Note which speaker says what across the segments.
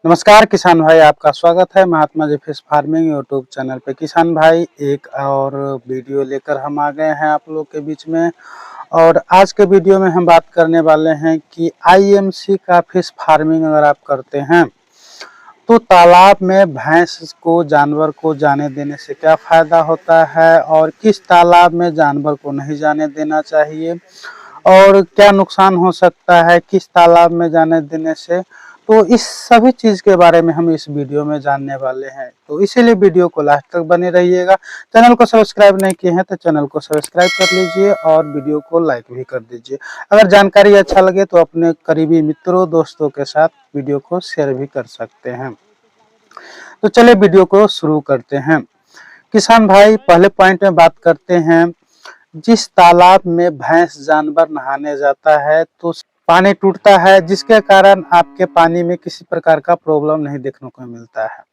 Speaker 1: नमस्कार किसान भाई, आपका स्वागत है Mahatma ji fish farming YouTube channel पे। किसान भाई, एक और वीडियो लेकर हम आ गए हैं आप लोग के बीच में। और आज के वीडियो में हम बात करने वाले हैं कि आईएमसी का फिश फार्मिंग अगर आप करते हैं तो तालाब में भैंस को, जानवर को जाने देने से क्या फ़ायदा होता है और किस तालाब में जानवर को नहीं जाने देना चाहिए और क्या नुकसान हो सकता है किस तालाब में जाने देने से। तो इस सभी चीज़ के बारे में हम इस वीडियो में जानने वाले हैं, तो इसीलिए वीडियो को लास्ट तक बने रहिएगा। चैनल को सब्सक्राइब नहीं किए हैं तो चैनल को सब्सक्राइब कर लीजिए और वीडियो को लाइक भी कर दीजिए। अगर जानकारी अच्छा लगे तो अपने करीबी मित्रों दोस्तों के साथ वीडियो को शेयर भी कर सकते हैं। तो चलिए वीडियो को शुरू करते हैं। किसान भाई, पहले पॉइंट में बात करते हैं। जिस तालाब में भैंस जानवर नहाने जाता है तो पानी टूटता है, जिसके कारण आपके पानी में किसी प्रकार का प्रॉब्लम नहीं देखने को मिलता है।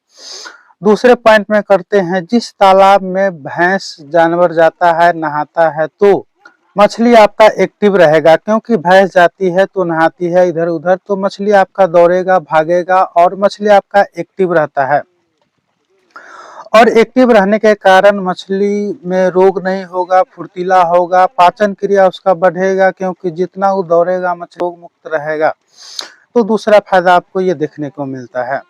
Speaker 1: दूसरे पॉइंट में करते हैं, जिस तालाब में भैंस जानवर जाता है नहाता है तो मछली आपका एक्टिव रहेगा, क्योंकि भैंस जाती है तो नहाती है इधर उधर, तो मछली आपका दौड़ेगा भागेगा और मछली आपका एक्टिव रहता है। और एक्टिव रहने के कारण मछली में रोग नहीं होगा, फुर्तीला होगा, पाचन क्रिया उसका बढ़ेगा, क्योंकि जितना वो दौड़ेगा मछली रोग मुक्त रहेगा। तो दूसरा फायदा आपको ये देखने को मिलता है।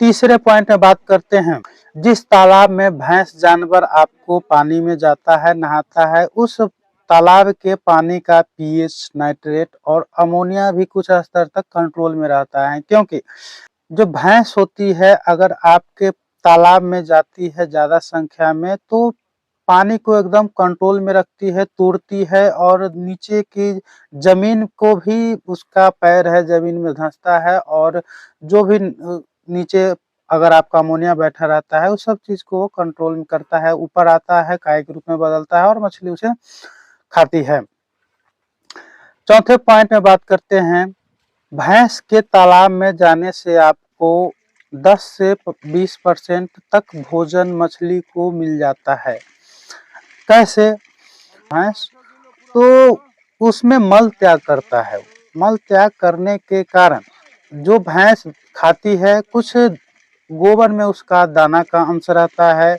Speaker 1: तीसरे पॉइंट में बात करते हैं, जिस तालाब में भैंस जानवर आपको पानी में जाता है नहाता है उस तालाब के पानी का पीएच, नाइट्रेट और अमोनिया भी कुछ स्तर तक कंट्रोल में रहता है, क्योंकि जो भैंस होती है अगर आपके तालाब में जाती है ज़्यादा संख्या में तो पानी को एकदम कंट्रोल में रखती है, तोड़ती है और नीचे की ज़मीन को भी उसका पैर है ज़मीन में धंसता है और जो भी नीचे अगर आपका अमोनिया बैठा रहता है उस सब चीज़ को वो कंट्रोल में करता है, ऊपर आता है, काई के रूप में बदलता है और मछली उसे खाती है। चौथे पॉइंट में बात करते हैं, भैंस के तालाब में जाने से आपको 10 से 20% तक भोजन मछली को मिल जाता है। कैसे? भैंस तो उसमें मल त्याग करता है। मल त्याग करने के कारण जो भैंस खाती है कुछ गोबर में उसका दाना का अंश रहता है।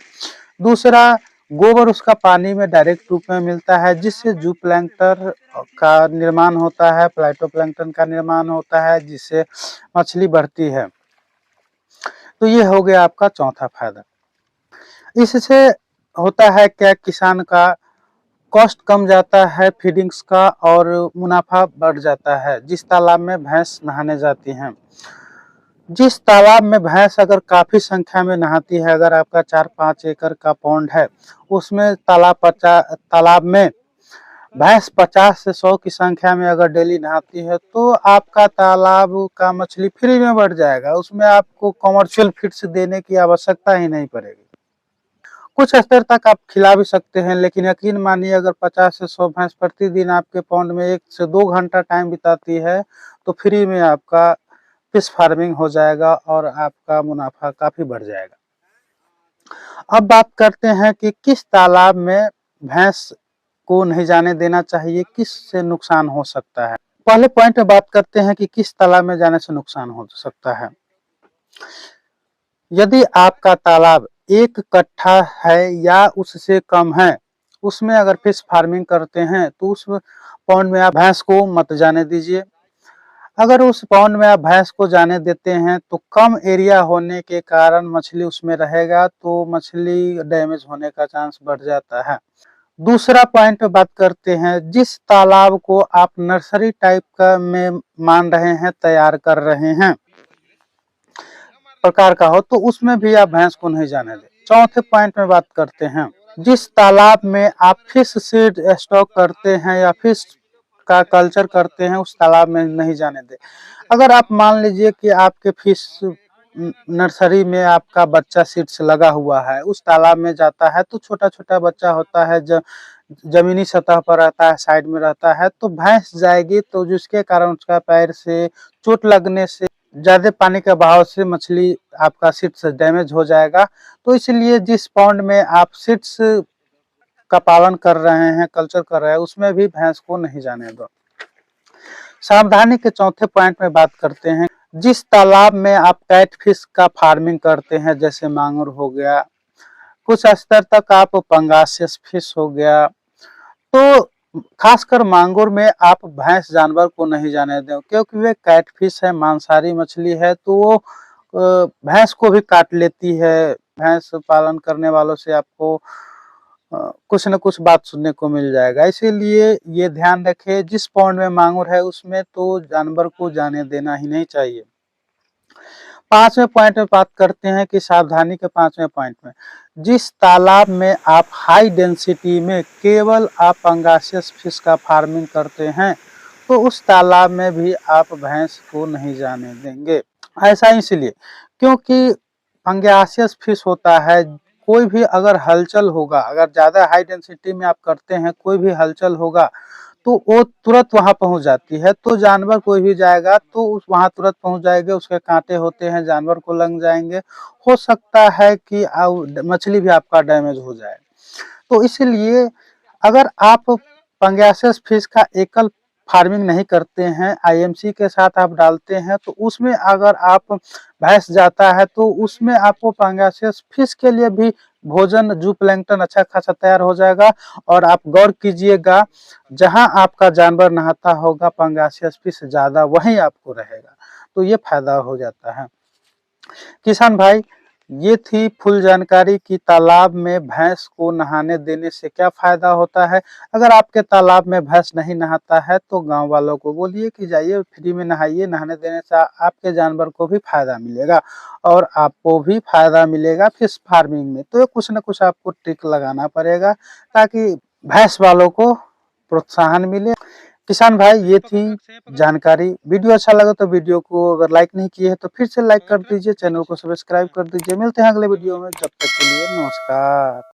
Speaker 1: दूसरा, गोबर उसका पानी में डायरेक्ट रूप में मिलता है, जिससे जूप्लैंक्टन का निर्माण होता है, प्लाइटोप्लैंक्टन का निर्माण होता है, जिससे मछली बढ़ती है। तो ये हो गया आपका चौथा फायदा। इससे होता है क्या, किसान का कॉस्ट कम जाता है फीडिंग्स का और मुनाफा बढ़ जाता है जिस तालाब में भैंस नहाने जाती हैं। जिस तालाब में भैंस अगर काफ़ी संख्या में नहाती है, अगर आपका 4-5 एकड़ का पॉन्ड है, उसमें तालाब में भैंस 50 से 100 की संख्या में अगर डेली नहाती है तो आपका तालाब का मछली फ्री में बढ़ जाएगा। उसमें आपको कमर्शियल फीड्स देने की आवश्यकता ही नहीं पड़ेगी। कुछ स्तर तक आप खिला भी सकते हैं, लेकिन यकीन मानिए अगर 50 से 100 भैंस प्रतिदिन आपके पॉन्ड में 1 से 2 घंटा टाइम बिताती है तो फ्री में आपका फिश फार्मिंग हो जाएगा और आपका मुनाफा काफ़ी बढ़ जाएगा। अब बात करते हैं कि किस तालाब में भैंस को नहीं जाने देना चाहिए, किससे नुकसान हो सकता है। पहले पॉइंट में बात करते हैं कि किस तालाब में जाने से नुकसान हो सकता है। यदि आपका तालाब 1 कट्ठा है या उससे कम है, उसमें अगर फिश फार्मिंग करते हैं तो उस पॉन्ड में आप भैंस को मत जाने दीजिए। अगर उस पॉन्ड में आप भैंस को जाने देते हैं तो कम एरिया होने के कारण मछली उसमें रहेगा तो मछली डैमेज होने का चांस बढ़ जाता है। दूसरा पॉइंट पे बात करते हैं, जिस तालाब को आप नर्सरी टाइप का में मान रहे हैं, तैयार कर रहे हैं प्रकार का हो, तो उसमें भी आप भैंस को नहीं जाने दें। चौथे पॉइंट में बात करते हैं, जिस तालाब में आप फिश सीड स्टॉक करते हैं या फिश का कल्चर करते हैं उस तालाब में नहीं जाने दें। अगर आप मान लीजिए कि आपके फिश नर्सरी में आपका बच्चा सीड्स लगा हुआ है, उस तालाब में जाता है तो छोटा छोटा बच्चा होता है, जमीनी सतह पर रहता है, साइड में रहता है, तो भैंस जाएगी तो जिसके कारण उसका पैर से चोट लगने से, ज़्यादा पानी के बहाव से मछली आपका सीड्स डैमेज हो जाएगा। तो इसलिए जिस पॉन्ड में आप सीड्स का पालन कर रहे हैं, कल्चर कर रहे हैं, उसमें भी भैंस को नहीं जाने दो। सावधानी के चौथे पॉइंट में बात करते हैं, जिस तालाब में आप कैटफिश का फार्मिंग करते हैं, जैसे मांगुर हो गया, कुछ स्तर तक आप पंगासियस फिश हो गया, तो खासकर मांगुर में आप भैंस जानवर को नहीं जाने दें, क्योंकि वे कैटफिश है, मांसाहारी मछली है, तो वो भैंस को भी काट लेती है। भैंस पालन करने वालों से आपको कुछ न कुछ बात सुनने को मिल जाएगा। इसीलिए ये ध्यान रखें, जिस पॉन्ड में मांगुर है उसमें तो जानवर को जाने देना ही नहीं चाहिए। 5वें पॉइंट में बात करते हैं कि सावधानी के 5वें पॉइंट में, जिस तालाब में आप हाई डेंसिटी में केवल आप पंगासियस फिश का फार्मिंग करते हैं, तो उस तालाब में भी आप भैंस को नहीं जाने देंगे। ऐसा इसलिए क्योंकि पंगासियस फिश होता है, कोई भी अगर हलचल होगा, अगर ज़्यादा हाई डेंसिटी में आप करते हैं, कोई भी हलचल होगा तो वो तुरंत वहां पहुंच जाती है। तो जानवर कोई भी जाएगा तो उस वहां तुरंत पहुंच जाएंगे, उसके कांटे होते हैं, जानवर को लग जाएंगे, हो सकता है कि मछली भी आपका डैमेज हो जाए। तो इसलिए अगर आप पंगासियस फिश का एकल फार्मिंग नहीं करते हैं, आईएमसी के साथ आप डालते हैं, तो उसमें अगर आप भैंस जाता है तो उसमें आपको पंगासियस फिश के लिए भी भोजन जू प्लैंकटन अच्छा खासा तैयार हो जाएगा। और आप गौर कीजिएगा, जहां आपका जानवर नहाता होगा पंगासियस फिश ज्यादा वहीं आपको रहेगा, तो ये फायदा हो जाता है। किसान भाई, ये थी फुल जानकारी कि तालाब में भैंस को नहाने देने से क्या फायदा होता है। अगर आपके तालाब में भैंस नहीं नहाता है तो गांव वालों को बोलिए कि जाइए फ्री में नहाइए, नहाने देने से आपके जानवर को भी फायदा मिलेगा और आपको भी फायदा मिलेगा फिश फार्मिंग में। तो कुछ ना कुछ आपको ट्रिक लगाना पड़ेगा ताकि भैंस वालों को प्रोत्साहन मिले। किसान भाई, ये थी जानकारी। वीडियो अच्छा लगा तो वीडियो को अगर लाइक नहीं किए हैं तो फिर से लाइक कर दीजिए, चैनल को सब्सक्राइब कर दीजिए। मिलते हैं अगले वीडियो में, जब तक के लिए नमस्कार।